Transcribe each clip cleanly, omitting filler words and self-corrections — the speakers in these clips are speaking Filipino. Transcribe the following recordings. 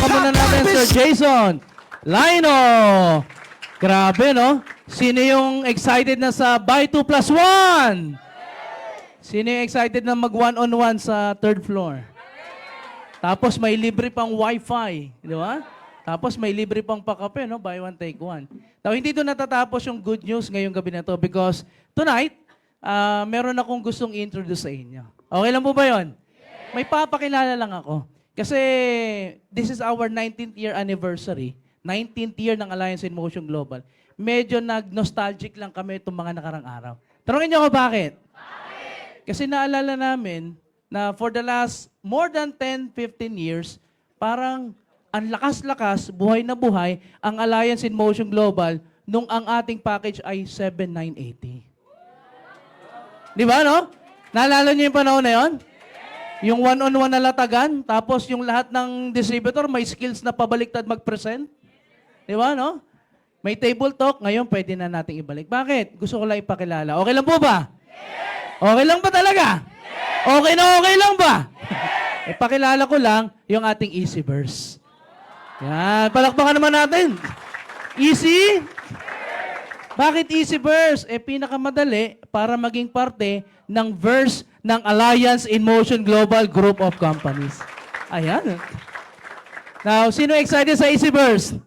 Palakpakan muna natin Sir Jason Lino. Grabe, no? Sino yung excited na sa Buy 2 plus 1? Sino yung excited na mag one-on-one sa third floor? Tapos may libre pang wifi, di ba? Tapos may libre pang pakape, no? Buy one, take one. Now, hindi doon natatapos yung good news ngayong gabi na to because tonight, meron akong gustong introduce sa inyo. Okay lang po ba yun? May papakilala lang ako. Kasi this is our 19th year anniversary. 19th year ng Alliance in Motion Global. Medyo nag-nostalgic lang kami itong mga nakarang araw. Tanungin niyo ako bakit? Kasi naalala namin na for the last more than 10-15 years, parang ang lakas-lakas, buhay na buhay, ang Alliance in Motion Global nung ang ating package ay 7,980. Di ba, no? Naalala niyo yung panahon na yun? Yung one-on-one na latagan, tapos yung lahat ng distributor may skills na pabaliktad mag-present. Di ba, no? May table talk, ngayon pwede na nating ibalik. Bakit? Gusto ko lang ipakilala. Okay lang po ba? Okay lang ba talaga? Okay na okay lang ba? Ipakilala ko lang yung ating Easyverse. Yan, palakpakan naman natin. Easy? Bakit Easyverse? Pinakamadali para maging parte ng verse ng Alliance in Motion Global Group of Companies. Ayan. Now, sino excited sa Easyverse?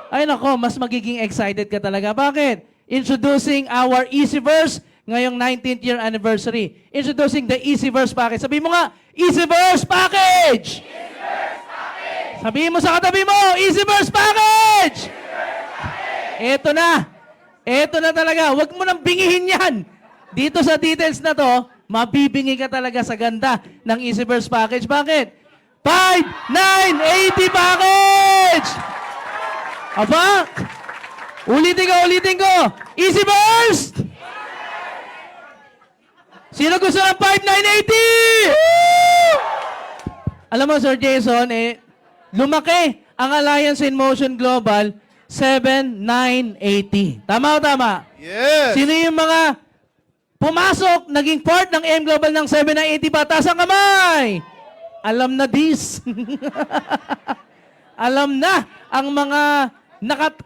Ay nako, mas magiging excited ka talaga. Bakit? Introducing our Easyverse ngayong 19th year anniversary. Introducing the Easyverse Package. Sabihin mo nga, Easyverse Package! Easyverse Package! Sabihin mo sa katabi mo, Easyverse Package! Eto na. Eto na talaga. Huwag mo nang bingihin yan. Dito sa details na to, mabibingi ka talaga sa ganda ng Easyverse Package. Bakit? 5,980 Package! Aba? Ulitin ko. Easyverse! Sino gusto ng 5,980? Alam mo, Sir Jason, lumaki ang Alliance in Motion Global 7,980. Tama o tama? Yes! Sino yung mga pumasok, naging part ng M Global ng 7,980 ba? Taas ang kamay! Alam na this. Alam na ang mga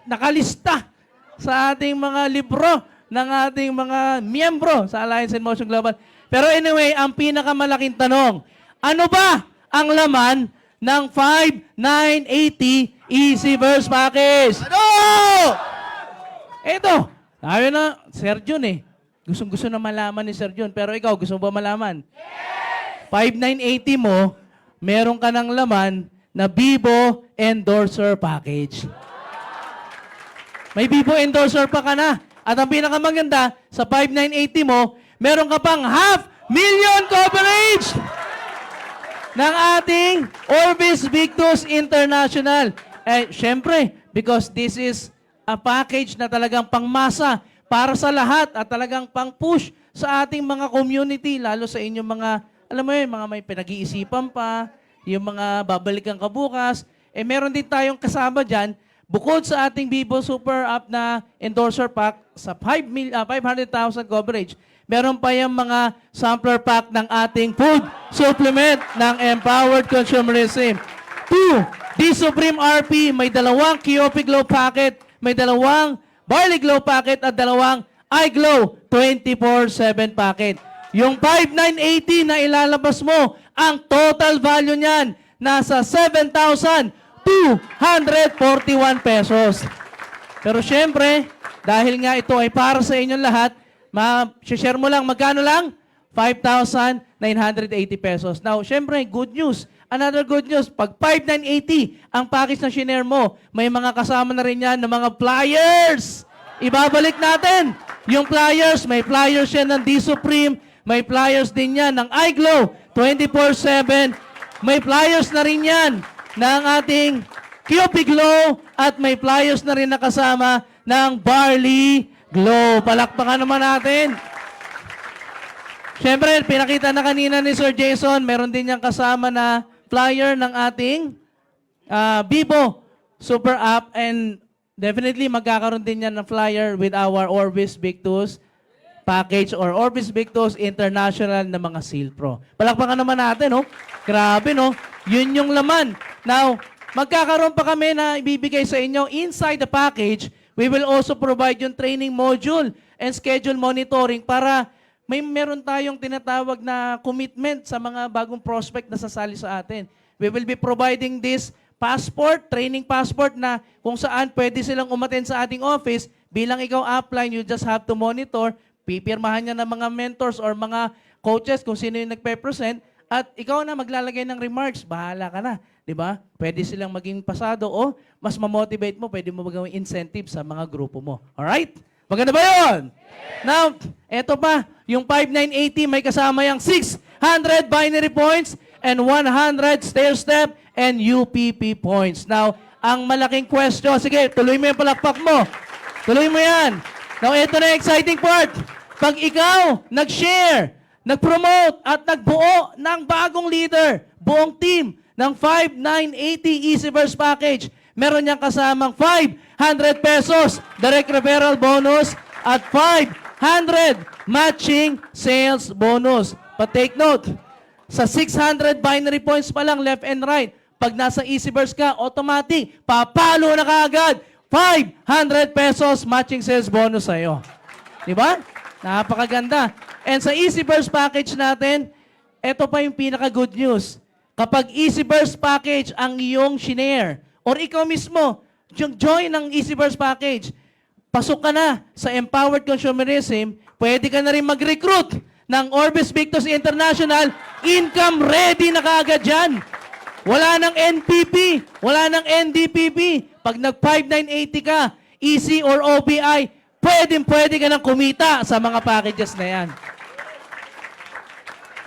nakalista sa ating mga libro ng ating mga miyembro sa Alliance in Motion Global. Pero anyway, ang pinakamalaking tanong, ano ba ang laman ng 5,980 Easyverse Package? Ano? Ito, sabi na, Sir Jun Gustong-gusto na malaman ni Sir Jun. Pero ikaw, gusto mo ba malaman? Yes! 5,980 mo, meron ka ng laman na Bibo Endorser Package. May Bibo Endorser pa ka na. At ang pinakamaganda, sa 5,980 mo, meron ka pang 500,000 coverage ng ating Orbis Victus International. Siyempre, because this is a package na talagang pangmasa para sa lahat at talagang pang-push sa ating mga community, lalo sa inyong mga, alam mo yun, mga may pinag-iisipan pa, yung mga babalikan ka bukas. Meron din tayong kasama dyan, bukod sa ating Bibo Super App na endorser pack sa 500,000 coverage, meron pa yung mga sampler pack ng ating food supplement ng Empowered Consumerism. 2, D Supreme RP, may 2 Kiopi Glow packet, may 2 Barley Glow packet at 2 iGlow 24/7 packet. Yung 5,980 na ilalabas mo, ang total value niyan nasa 7,241 pesos. Pero syempre, dahil nga ito ay para sa inyong lahat, share mo lang, magkano lang? 5,980 pesos. Now, syempre, good news. Another good news, pag 5,980 ang package na shinare mo, may mga kasama na rin yan ng mga flyers. Ibabalik natin yung flyers. May flyers yan ng D Supreme, may flyers din yan ng iGlow 24/7, may flyers na rin yan ng ating Kiopi Glow at may flyers na rin nakasama ng Barley Glow. Palakpakan naman natin. Siyempre, pinakita na kanina ni Sir Jason, meron din niyang kasama na flyer ng ating Bibo Super App and definitely magkakaroon din yan ng flyer with our Orbis Victus package or Orbis Victus International na mga Seal Pro. Palakpakan naman natin, no? Grabe, no? Yun yung laman. Now, magkakaroon pa kami na ibibigay sa inyo inside the package. We will also provide yung training module and schedule monitoring para meron tayong tinatawag na commitment sa mga bagong prospect na sasali sa atin. We will be providing this passport, training passport na kung saan pwede silang umattend sa ating office. Bilang ikaw upline, you just have to monitor. Pipirmahan niya ng mga mentors or mga coaches kung sino yung nagpe-present. At ikaw na maglalagay ng remarks. Bahala ka na. Di ba? Pwede silang maging pasado o mas ma-motivate mo, pwede mo magawing incentive sa mga grupo mo. Alright? Maganda ba yun? Now, eto pa, yung 5980 may kasama yung 600 binary points and 100 stair step and UPP points. Now, ang malaking question, sige, tuloy mo yung palakpak mo. Tuloy mo yan. Now, ito na yung exciting part. Pag ikaw nag-share, nag-promote at nagbuo ng bagong leader, buong team ng 5980 Easyverse package, meron niyang kasamang 500 pesos direct referral bonus at 500 matching sales bonus. But take note, sa 600 binary points pa lang, left and right, pag nasa Easyverse ka, automatic, papalo na kaagad, 500 pesos matching sales bonus sa'yo. Diba? Napakaganda. And sa Easyverse package natin, ito pa yung pinaka-good news. Kapag Easyverse package ang iyong shinare, or ikaw mismo, join ng Easyverse package, pasok ka na sa Empowered Consumerism, pwede ka na rin mag-recruit ng Orbis Victus International, income ready na kaagad dyan. Wala ng NPP, wala ng NDPP. Pag nag-5980 ka, EC or OBI, pwede ka nang kumita sa mga packages na yan.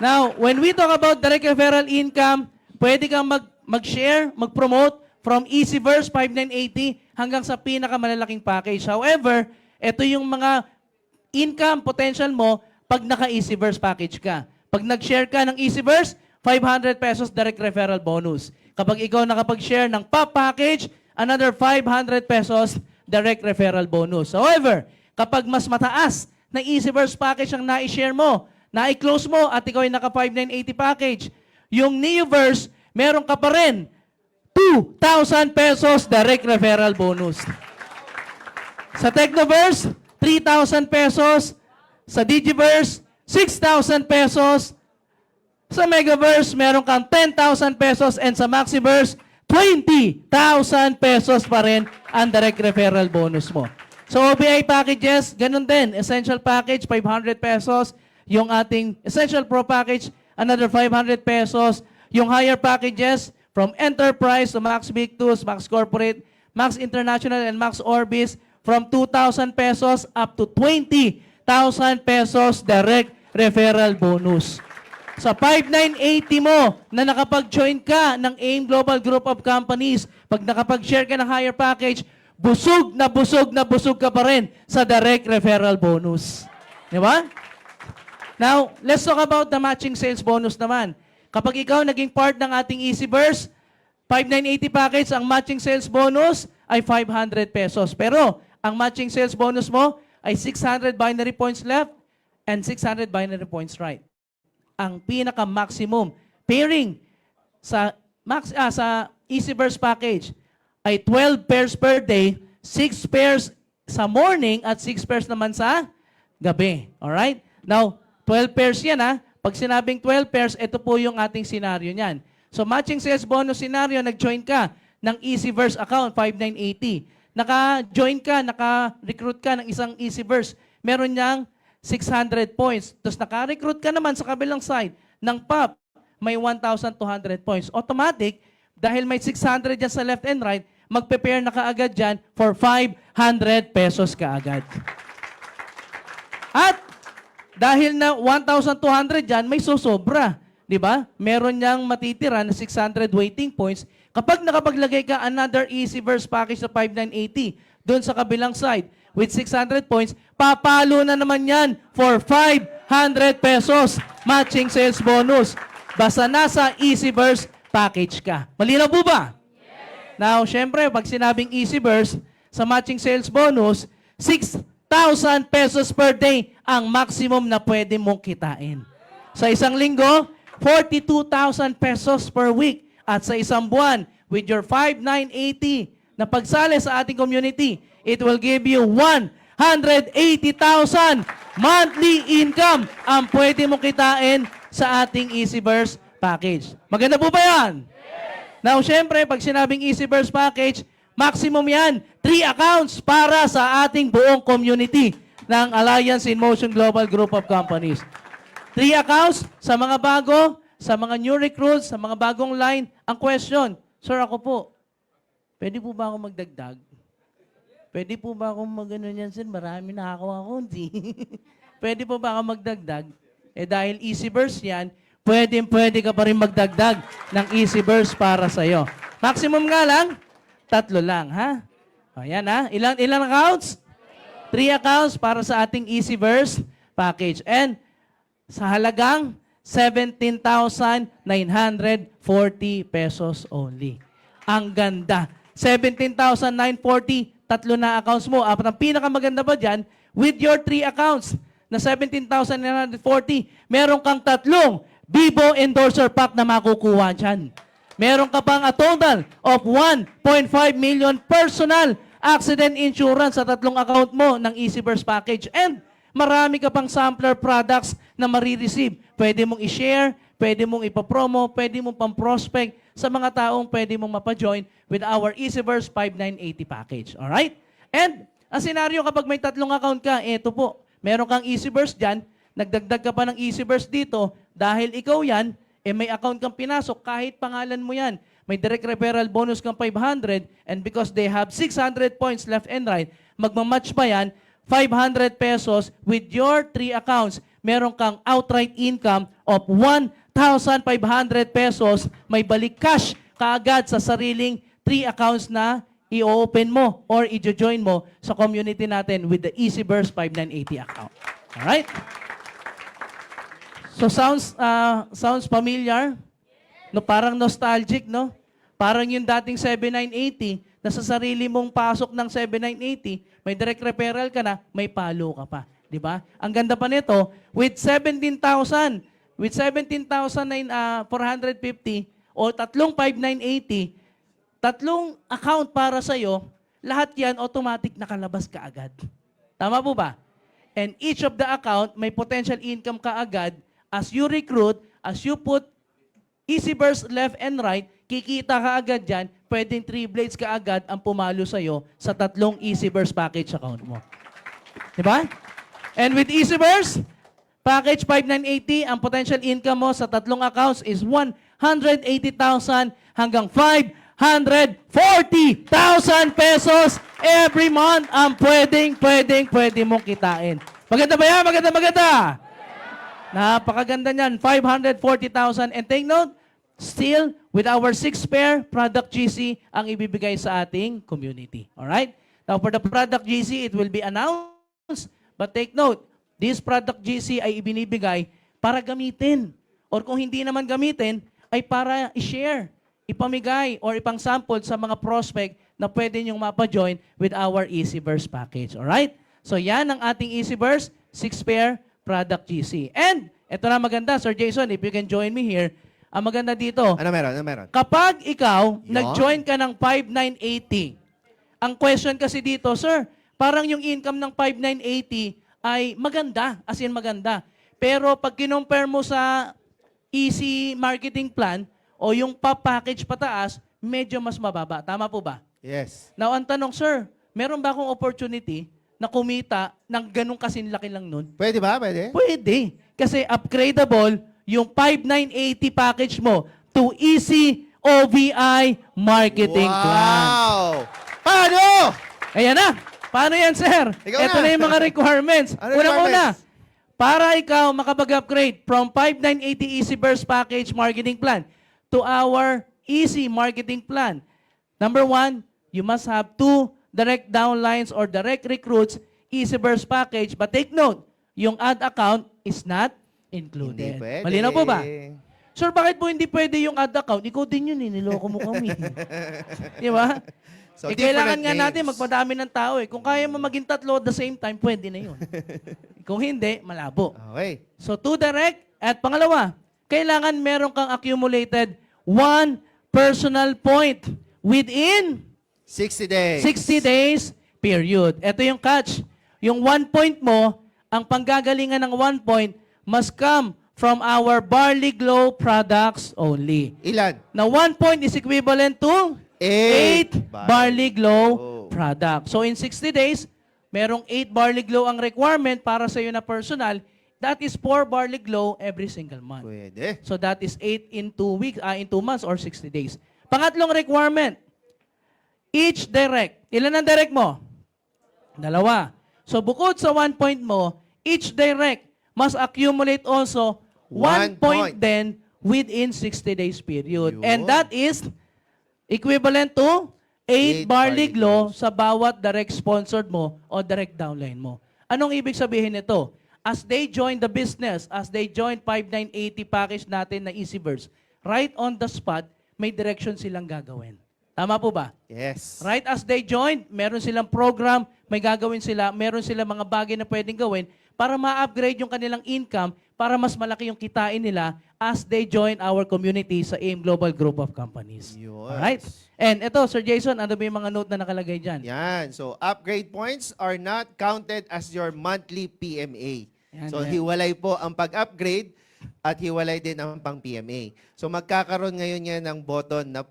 Now, when we talk about direct referral income, pwede kang mag-share, mag-promote from Easyverse 5980 hanggang sa pinakamalalaking package. However, ito yung mga income potential mo pag naka-Easyverse package ka. Pag nag-share ka ng Easyverse, 500 pesos direct referral bonus. Kapag ikaw nakapag-share ng POP package, another 500 pesos direct referral bonus. However, kapag mas mataas na Easyverse package ang na-share mo, na-close mo at ikaw ay naka-5980 package, yung Neoverse, meron ka pa rin 2,000 pesos direct referral bonus. Sa Technoverse, 3,000 pesos. Sa Digiverse, 6,000 pesos. Sa Megaverse, meron kang 10,000 pesos. And sa Maxiverse, 20,000 pesos pa rin ang direct referral bonus mo. So OBI packages, ganun din. Essential package, 500 pesos. Yung ating Essential Pro package, another 500 pesos. Yung higher packages, from Enterprise to Max Victus, Max Corporate, Max International, and Max Orbis, from 2,000 pesos up to 20,000 pesos direct referral bonus. Sa 5980 mo na nakapag-join ka ng AIM Global Group of Companies, pag nakapag-share ka ng higher package, busog na busog ka pa rin sa direct referral bonus. Di ba? Now, let's talk about the matching sales bonus naman. Kapag ikaw naging part ng ating Easyverse, 5980 package, ang matching sales bonus ay 500 pesos. Pero, ang matching sales bonus mo ay 600 binary points left and 600 binary points right. Ang pinaka-maximum pairing sa Easyverse package ay 12 pairs per day, 6 pairs sa morning at 6 pairs naman sa gabi. Alright? Now, 12 pairs yan ha. Pag sinabing 12 pairs, ito po yung ating scenario niyan. So, matching sales bonus scenario, nag-join ka ng Easyverse account, 5980. Naka-join ka, naka-recruit ka ng isang Easyverse. Meron niyang 600 points. Tapos naka-recruit ka naman sa kabilang side ng POP, may 1,200 points. Automatic, dahil may 600 dyan sa left and right, magpe-pair na kaagad dyan for 500 pesos kaagad. At dahil na 1,200 dyan, may susobra. Di ba? Meron niyang matitira na 600 waiting points. Kapag nakapaglagay ka another Easyverse package sa 5980, doon sa kabilang side, with 600 points, papalo na naman yan for 500 pesos matching sales bonus. Basta nasa Easyverse package ka. Malinaw po ba? Yes. Now, syempre, pag sinabing Easyverse, sa matching sales bonus, 6,000 pesos per day ang maximum na pwede mong kitain. Sa isang linggo, 42,000 pesos per week. At sa isang buwan, with your 5,980 na pagsali sa ating community, it will give you 180,000 monthly income ang pwede mong kitain sa ating EasyBurst package. Maganda po ba yan? Now, syempre, pag sinabing EasyBurst package, maximum yan, 3 accounts para sa ating buong community ng Alliance in Motion Global Group of Companies. 3 accounts sa mga bago, sa mga new recruits, sa mga bagong line. Ang question, Sir, ako po, pwede po ba ako magdagdag? Pwede po ba ako mag-ano yan, sir? Marami na ako konti. Pwede po ba ako magdagdag? Eh dahil EasyBurst yan, pwede ka pa rin magdagdag ng EasyBurst para sa'yo. Maximum nga lang, 3 lang, ha? O, yan, ha? Ilan accounts? 3 accounts para sa ating EasyBurst package. And sa halagang 17,940 pesos only. Ang ganda. 17,940, 3 na accounts mo. At ang pinakamaganda pa dyan, with your 3 accounts na 17,940, meron kang 3 Vivo Endorser Pack na makukuha dyan. Meron ka pang a total of 1.5 million personal accident insurance sa 3 account mo ng EasyBurst package. And marami ka pang sampler products na marireceive. Pwede mong i-share, pwede mong ipapromo, pwede mong pang-prospect sa mga taong pwede mong mapajoin with our EasyBurst 5980 package. Alright? And ang senaryo kapag may 3 account ka, eto po, meron kang EasyBurst dyan, nagdagdag ka pa ng EasyBurst dito, dahil ikaw yan, may account kang pinasok, kahit pangalan mo yan, may direct referral bonus kang 500, and because they have 600 points left and right, magmamatch pa yan, 500 pesos with your 3 accounts, meron kang outright income of 1,500 pesos, may balik cash kaagad sa sariling 3 accounts na i-open mo or i-join mo sa community natin with the EasyBurst 5980 account. Alright? So sounds familiar? No, parang nostalgic, no? Parang yung dating 7980 na sa sarili mong pasok ng 7980, may direct referral ka na, may palo ka pa. Di ba? Ang ganda pa nito, with 17,450 o 3,5,980, 3 account para sa'yo, lahat yan automatic nakalabas ka agad. Tama po ba? And each of the account, may potential income ka agad as you recruit, as you put EasyBurst left and right, kikita ka agad dyan, pwedeng 3 blades ka agad ang pumalo sa'yo sa 3 EasyBurst package account mo. Diba? And with EasyBurst, package 5980, ang potential income mo sa 3 accounts is 180,000 hanggang 540,000 pesos every month ang pwede mong kitain. Maganda ba yan? Maganda. Napakaganda niyan. 540,000. And take note, still, with our 6-pair product GC ang ibibigay sa ating community. Alright? Now, for the product GC, it will be announced. But take note, this product GC ay ibinibigay para gamitin. Or kung hindi naman gamitin, ay para i-share, ipamigay, or ipang-sample sa mga prospect na pwede nyong mapajoin with our EasyBurst package. Alright? So, yan ang ating EasyBurst 6-pair product GC. And, ito na maganda, Sir Jason, if you can join me here, ang maganda dito, Ano meron? kapag ikaw, Yon. nag-join ka ng 5,980, ang question kasi dito, Sir, parang yung income ng 5,980 ay maganda, as in maganda. Pero pag kinompare mo sa Easy Marketing Plan o yung package pataas, medyo mas mababa. Tama po ba? Yes. Now, ang tanong, Sir, meron ba akong opportunity na kumita ng ganong kasinlaki lang nun? Pwede ba? Pwede? Pwede. Kasi upgradable yung 5,980 package mo to Easy OVI Marketing Plan. Wow! Paano? Ayan na. Paano yan, sir? Ikaw Ito na. na yung mga requirements. Ano Unang-una, requirements? para ikaw makapag-upgrade from 5,980 Easy Burst Package Marketing Plan to our Easy Marketing Plan. Number 1, you must have 2 direct downlines or direct recruits Easy Burst Package. But take note, yung ad account is not included. Hindi pwede. Malinaw po ba? Sir, bakit po hindi pwede yung ad account? Ikaw din yun, niloko mo kami. Di ba? So, Kailangan different nga natin names. magpadami ng tao eh. Kung kaya mo maging 3 at the same time, pwede na yun. Kung hindi, malabo. Okay. So, 2 direct. At pangalawa, kailangan meron kang accumulated 1 personal point within 60 days. 60 days period. Ito yung catch. Yung 1 point mo, ang panggagalingan ng 1 point must come from our Barley Glow products only. Ilan? Now, 1 point is equivalent to 8 Barley Glow product. So, in 60 days, merong 8 Barley Glow ang requirement para sa iyo na personal. That is 4 Barley Glow every single month. Pwede. So, that is 8 in 2 weeks, in 2 months or 60 days. Pangatlong requirement, each direct. Ilan ang direct mo? 2. So, bukod sa 1 point mo, each direct must accumulate also 1 point then within 60 days period. Yun. And that is equivalent to 8 Barley Glow sa bawat direct sponsored mo o direct downline mo. Anong ibig sabihin nito? As they join the business, as they join 5980 package natin na EasyVerse, right on the spot, may direction silang gagawin. Tama po ba? Yes. Right as they join, meron silang program, may gagawin sila, meron silang mga bagay na pwedeng gawin para ma-upgrade yung kanilang income para mas malaki yung kitain nila as they join our community sa AIM Global Group of Companies. Yun. Alright? And ito, Sir Jason, ano ba yung mga note na nakalagay dyan? Yan. So, upgrade points are not counted as your monthly PMA. Yan, So, yan. hiwalay po ang pag-upgrade at hiwalay din ang pang-PMA. So, magkakaroon ngayon yan ng button na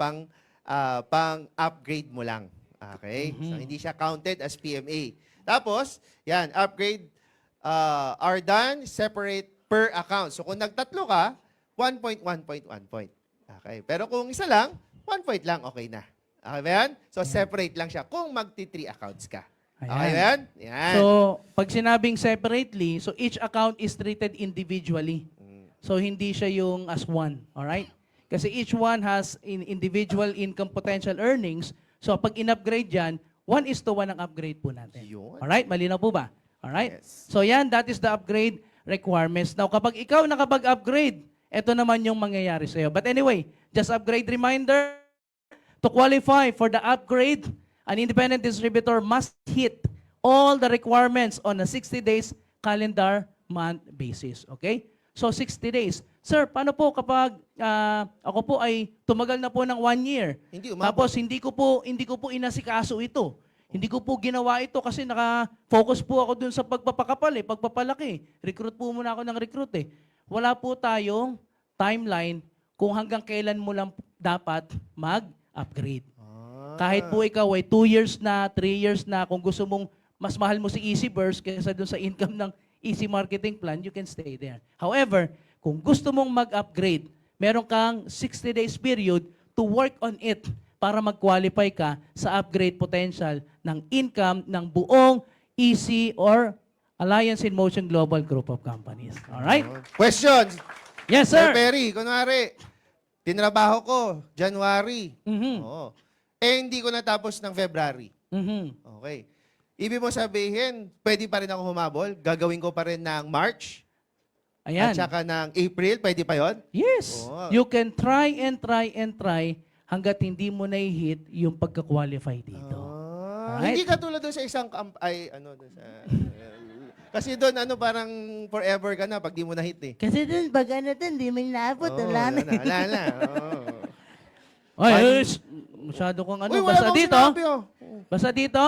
pang-upgrade mo lang. Okay? So, hindi siya counted as PMA. Tapos, yan, upgrade are done separate per account. So, kung nagtatlo ka, 1 point, 1 point, 1 point. Okay. Pero kung isa lang, 1 point lang, okay na. Okay ba yan? So, separate lang siya kung magti-3 accounts ka. Okay ba yan? Yan. So, pag sinabing separately, so each account is treated individually. So, hindi siya yung as one. Alright? Kasi each one has individual income potential earnings. So, pag in-upgrade yan, 1:1 ang upgrade po natin. Yun. Alright? Malinaw po ba? Alright? Yes. So, yan, that is the upgrade requirements. Now, kapag ikaw nakapag-upgrade, ito naman yung mangyayari sa'yo. But anyway, just upgrade reminder, to qualify for the upgrade, an independent distributor must hit all the requirements on a 60 days calendar month basis. Okay? So, 60 days. Sir, paano po kapag ako po ay tumagal na po ng 1 year? Hindi umabot. Tapos hindi ko po inasikaso ito. Hindi ko po ginawa ito kasi naka-focus po ako dun sa pagpapakapal pagpapalaki. Recruit po muna ako ng recruit Wala po tayong timeline kung hanggang kailan mo lang dapat mag-upgrade. Kahit po ikaw ay 2 years na, 3 years na, kung gusto mong mas mahal mo si EasyVerse kaysa dun sa income ng Easy Marketing Plan, you can stay there. However, kung gusto mong mag-upgrade, meron kang 60 days period to work on it para mag-qualify ka sa upgrade potential ng income ng buong Easy or Alliance in Motion Global Group of Companies. Alright? Questions? Yes, Sir sir. Perry, kunwari, tinrabaho ko, January. Mhm. Oo. Hindi ko natapos ng February. Mhm. Okay. Ibig mo sabihin, pwede pa rin ako humabol? Gagawin ko pa rin ng March? Ayan. At saka ng April? Pwede pa yon? Yes. Oo. You can try and try and try hanggat hindi mo na-hit yung pagka-qualify dito. Alright. Hindi ka tulad doon sa isang doon sa kasi doon parang forever ka na pag di mo na hit Kasi dun, pag ano dun, di mo naabot. Wala na. Wala na. Ay, masyado kong ano. Uy, wala Basta bang dito, sinabi, oh. basta dito,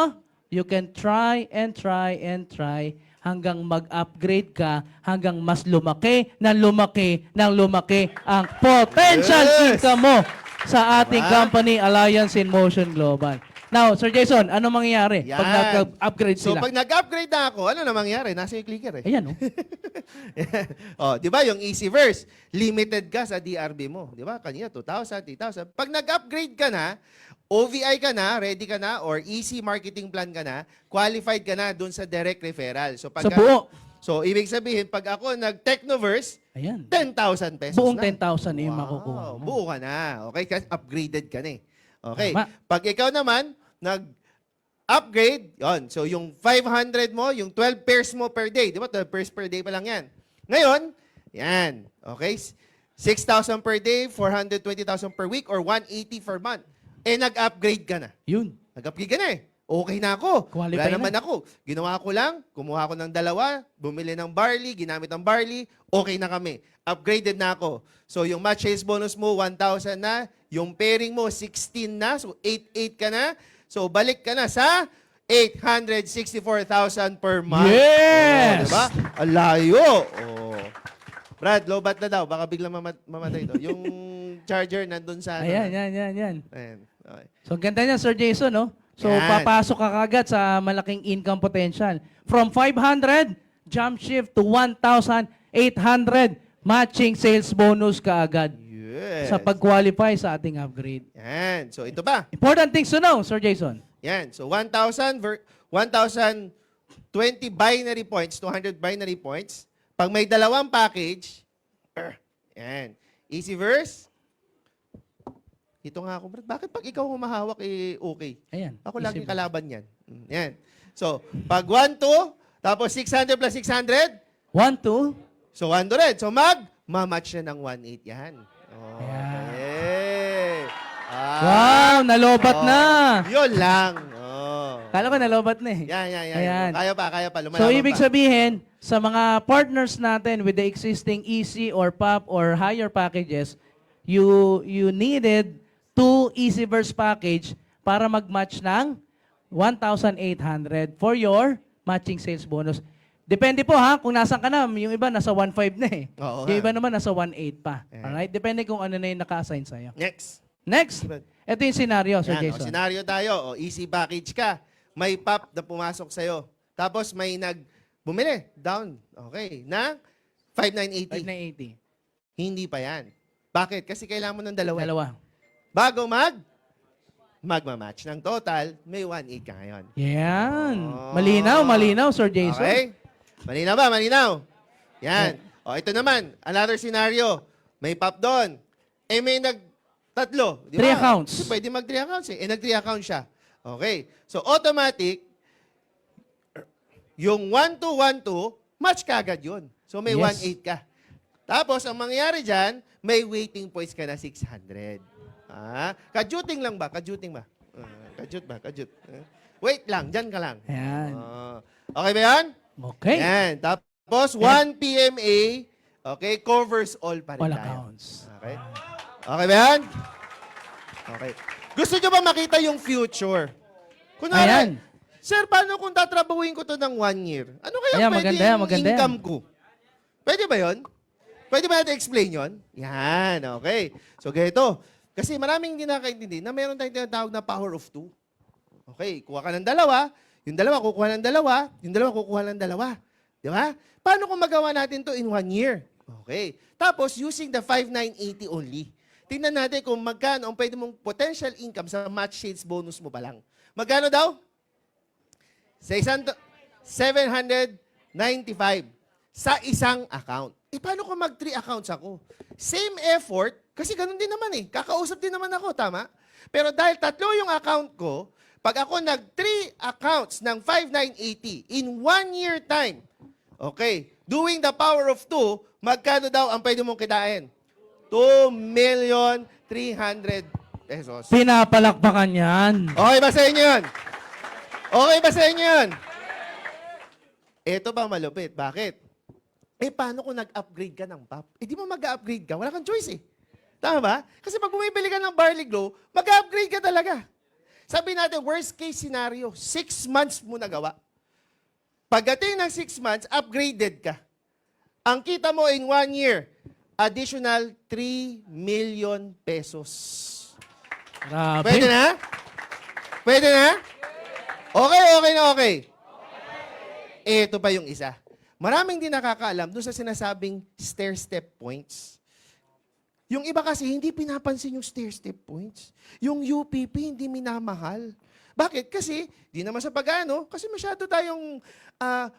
you can try and try and try hanggang mag-upgrade ka, hanggang mas lumaki ang potential Yes! income mo sa ating Diba? company, Alliance in Motion Global. Now, Sir Jason, ano mangyayari Yan. pag nag-upgrade So sila? pag nag-upgrade na ako, ano na mangyari? Nasa yung clicker Ayan, oh. Oh, 'di ba yung EasyVerse, limited ka sa DRB mo, 'di ba? Kanina 2,000, 3,000. Pag nag-upgrade ka na, OVI ka na, ready ka na or Easy Marketing Plan ka na, qualified ka na dun sa direct referral. So Sa buo. So ibig sabihin pag ako nag-Technoverse, Ayan. 10,000 pesos Buong na. 10,000 yung makukuha mo. Buo ka na. Okay, kasi upgraded ka na Okay. Tama. Pag ikaw naman nag-upgrade, yon. So yung 500 mo, yung 12 pairs mo per day, di ba? 12 pairs per day pa lang yan. Ngayon, yan. Okay? 6,000 per day, 420,000 per week, or 180 per month. Nag-upgrade ka na. Yun. Nag-upgrade ka na Okay na ako. Qualify Wala na. naman ako. Ginawa ko lang, kumuha ko ng dalawa, bumili ng barley, ginamit ang barley, okay na kami. Upgraded na ako. So, yung match sales bonus mo, 1,000 na. Yung pairing mo, 16 na. So, 8,800 ka na. So, balik ka na sa 864,000 per month. Yes! Oh, diba? Ang layo. Oh. Brad, lobat na daw. Baka biglang mamatay to. Yung charger nandun sa... Ayan, yan. Ayan. Okay. So, ganda niya, Sir Jason, no? So, Yan. papasok ka kagad sa malaking income potential. From 500, jump shift to 1,800, matching sales bonus ka agad Yes. sa pag-qualify sa ating upgrade. Yan. So, ito ba? Important things to know, Sir Jason. Yan. So, 1,020 binary points, 200 binary points. Pag may dalawang package, yan. Easy verse. Ito nga ako, Brad. Bakit pag ikaw humahawak, okay? Ayan. Ako easy laging ba? kalaban yan. Yan. So, pag 1, 2, tapos 600 plus 600, 1, 2. so 100. So, mamatch na ng 1,800. Yan. Oh, Ayan. okay. Wow, nalobat na. Yun lang. Oh. Kala ko nalobat na eh. Yan. Ayan. Kaya pa. Lumalaban So, ibig pa. sabihin, sa mga partners natin with the existing easy or POP or higher packages, you needed 2 EasyVerse package para mag-match ng 1,800 for your matching sales bonus. Depende po ha, kung nasan ka na, yung iba nasa 1.5 na eh. Oo Yung nga. iba naman nasa 1.8 pa. Eh. Alright? Depende kung ano na yung naka-assign sa'yo. Next. Next, ito yung scenario, Sir Yan, Jason. senaryo tayo. Easy package ka. May pop na pumasok sa'yo. Tapos may bumili, down. Okay. Na 5,980. 5,980. Hindi pa yan. Bakit? Kasi kailangan mo ng dalawa. Dalawa. Bago magmamatch ng total, may 1,800 ka ngayon. Yan. Oh. Malinaw, Sir Jason. Okay? Malinaw ba? Malinaw. Yan. O, ito naman. Another scenario. May pop doon. May tatlo. Di Three ba? accounts. Kasi pwede mag-3 accounts eh. Nag-3 account siya. Okay. So, automatic, yung 1,212, match ka agad yun. So, may Yes. 1,800 ka. Tapos, ang mangyayari dyan, may waiting points ka na 600. Kajuting lang ba? Kajut ba? Wait lang. Dyan ka lang. Ayan. Okay ba yan? Okay. Yan. Tapos, 1 PMA, okay, covers all pa rin All tayo. accounts. Okay? Okay ba yan? Okay. Gusto nyo ba makita yung future? Kunwari, Ayan. Sir, paano kung tatrabahuin ko to ng 1 year? Ano kaya Ayan, pwede maganda yung yan, maganda yan. income ko? Pwede ba yon? Pwede ba natin explain yon? Yan, okay. So, ganito. Kasi maraming hindi nakakaintindi na meron tayong tinatawag na power of 2. Okay, kuha ka ng dalawa, yung dalawa kukuha ng dalawa, yung dalawa kukuha ng dalawa. Di ba? Paano kung magawa natin to in 1 year? Okay. Tapos, using the 5,980 only. Tingnan natin kung magkano ang pwede mong potential income sa match sales bonus mo pa lang. Magkano daw? 795 sa isang account. Paano kung mag-3 accounts ako? Same effort, kasi ganun din naman eh. Kakausap din naman ako, tama? Pero dahil tatlo yung account ko, pag ako nag-3 accounts ng 5,980 in 1 year time, okay, doing the power of 2, magkano daw ang pwede mong kitain? 2,300,000 pesos. Pinapalakpakan yan. Okay ba sa inyo yun? Okay ba sa inyo yun? Ito ba malupit? Bakit? Paano kung nag-upgrade ka ng POP? Di mo mag-upgrade ka? Wala kang choice eh. Tama ba? Kasi pag bumibili ka ng Barley Glow, mag-upgrade ka talaga. Sabi natin, worst case scenario, 6 months mo nagawa. Pagdating ng 6 months, upgraded ka. Ang kita mo in 1 year, additional 3 million pesos. Grabe. Pwede na? Pwede na? Okay. Ito pa yung isa. Maraming din nakakaalam doon sa sinasabing stair-step points. Yung iba kasi hindi pinapansin yung stair-step points. Yung UPP hindi minamahal. Bakit? Kasi, di naman sa pag-ano, kasi masyado tayong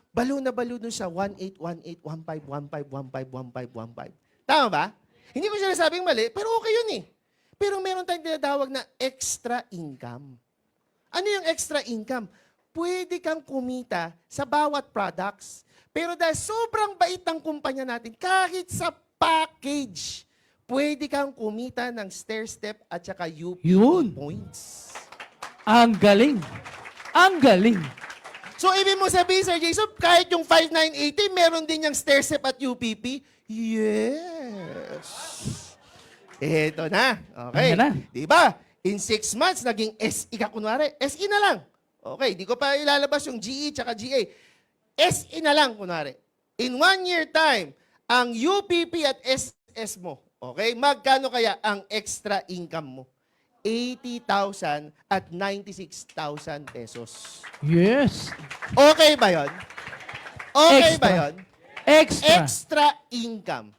balo na balo dun sa 18, 18, 15, 15, 15, 15, 15. Tama ba? Hindi ko sinasabing mali, pero okay yun eh. Pero meron tayong tinatawag na extra income. Ano yung extra income? Pwede kang kumita sa bawat products. Pero dahil sobrang bait ng kumpanya natin, kahit sa package, pwede kang kumita ng stair-step at saka UP Yun. points. Ang galing. Ang galing. So, ibig mo sabihin, Sir Jason, kahit yung 5980, meron din yung stair step at UPP? Yes. Eto na. Okay. Ayan na. Diba? In 6 months, naging SE ka kunwari. SE na lang. Okay, di ko pa ilalabas yung GE tsaka GA. SE na lang kunwari. In 1 year time, ang UPP at SS mo, okay, magkano kaya ang extra income mo? 80,000 at 96,000 pesos. Yes. Okay ba yon? Okay Extra. ba yon? Extra. Extra income.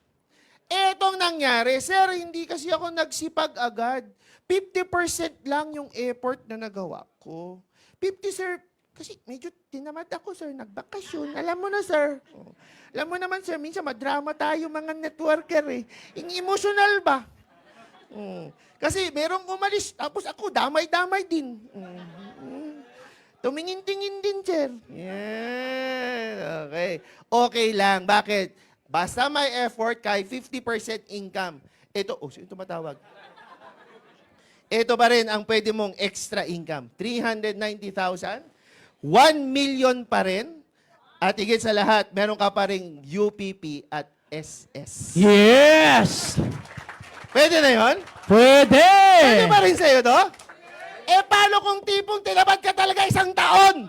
Etong nangyari, sir, hindi kasi ako nagsipag agad. 50% lang yung effort na nagawa ko. 50, sir, kasi medyo tinamad ako, sir. Nagbakasyon. Alam mo na, sir. Oh. Alam mo naman, sir, minsan madrama tayo mga networker eh. Yung emotional ba? Kasi merong umalis, tapos ako, damay-damay din. Tumingin-tingin din, sir. Yeah. Okay. Okay lang. Bakit? Basta may effort kay 50% income. Ito, sino tumatawag? Ito pa rin ang pwede mong extra income. 390,000. 1 million pa rin. At higit sa lahat, meron ka pa rin UPP at SS. Yes. Pwede na yon? Pwede. Pwede ba rin sa'yo to? Paano kung tipong tinabad ka talaga 1 taon?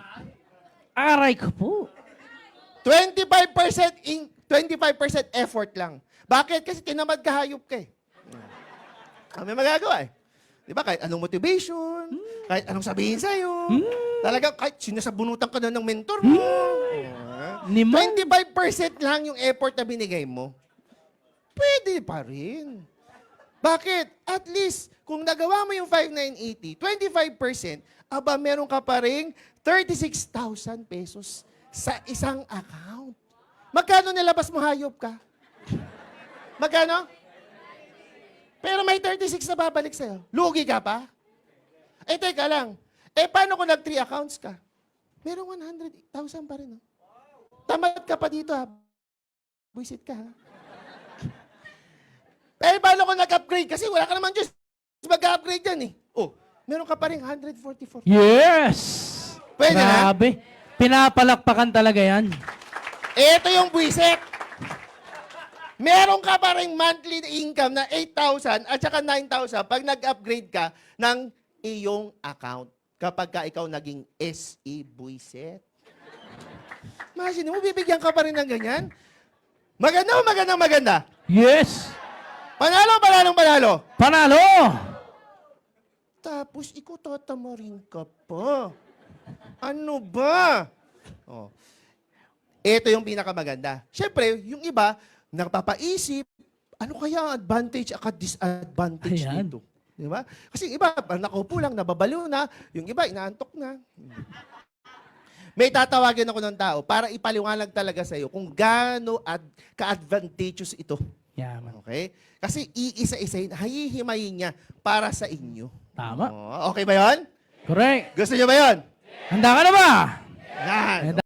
Aray ko po. 25% effort lang. Bakit? Kasi tinamad ka, hayop ka eh. May magagawa eh. Di ba? Kahit anong motivation, kahit anong sabihin sa'yo, talaga kahit sinasabunutan ka na ng mentor mo. Ni Mang. 25% lang yung effort na binigay mo. Pwede pa rin. Bakit? At least, kung nagawa mo yung 5,980, 25%, aba, meron ka pa rin 36,000 pesos sa isang account. Magkano nilabas mo, hayop ka? Magkano? Pero may 36 na babalik sa'yo. Lugi ka pa? Teka lang. Paano kung nag-3 accounts ka? Merong 100,000 pa rin. Tamad ka pa dito, ha? Buisit ka, ha? Paano kung nag-upgrade? Kasi wala ka naman Diyos. Mag-upgrade yan, eh. Meron ka pa rin 144. Yes. Pwede na? Grabe. Pinapalakpakan talaga yan. Ito yung buwisit. Meron ka pa rin monthly income na 8,000 at saka 9,000 pag nag-upgrade ka ng iyong account kapag ka ikaw naging SE buwisit. Imagine mo, bibigyan ka pa rin ng ganyan? Maganda o maganda? Yes. Panalo. Panalo. Tapos, ikaw tatamarin ka pa. Ano ba? Ito yung pinakamaganda. Siyempre, yung iba, nagpapaisip, ano kaya ang advantage at disadvantage Ayan. nito? Di ba? Kasi yung iba, nakaupo lang, nababaliw na. Yung iba, inaantok na. May tatawagin ako ng tao para ipaliwanag talaga sa iyo kung gaano ka-advantageous ito. Yaman. Okay? Kasi iisa-isahin, hahihimayin niya para sa inyo. Tama. Okay ba yon? Correct. Gusto niyo ba yon? Handa ka na ba? Yan.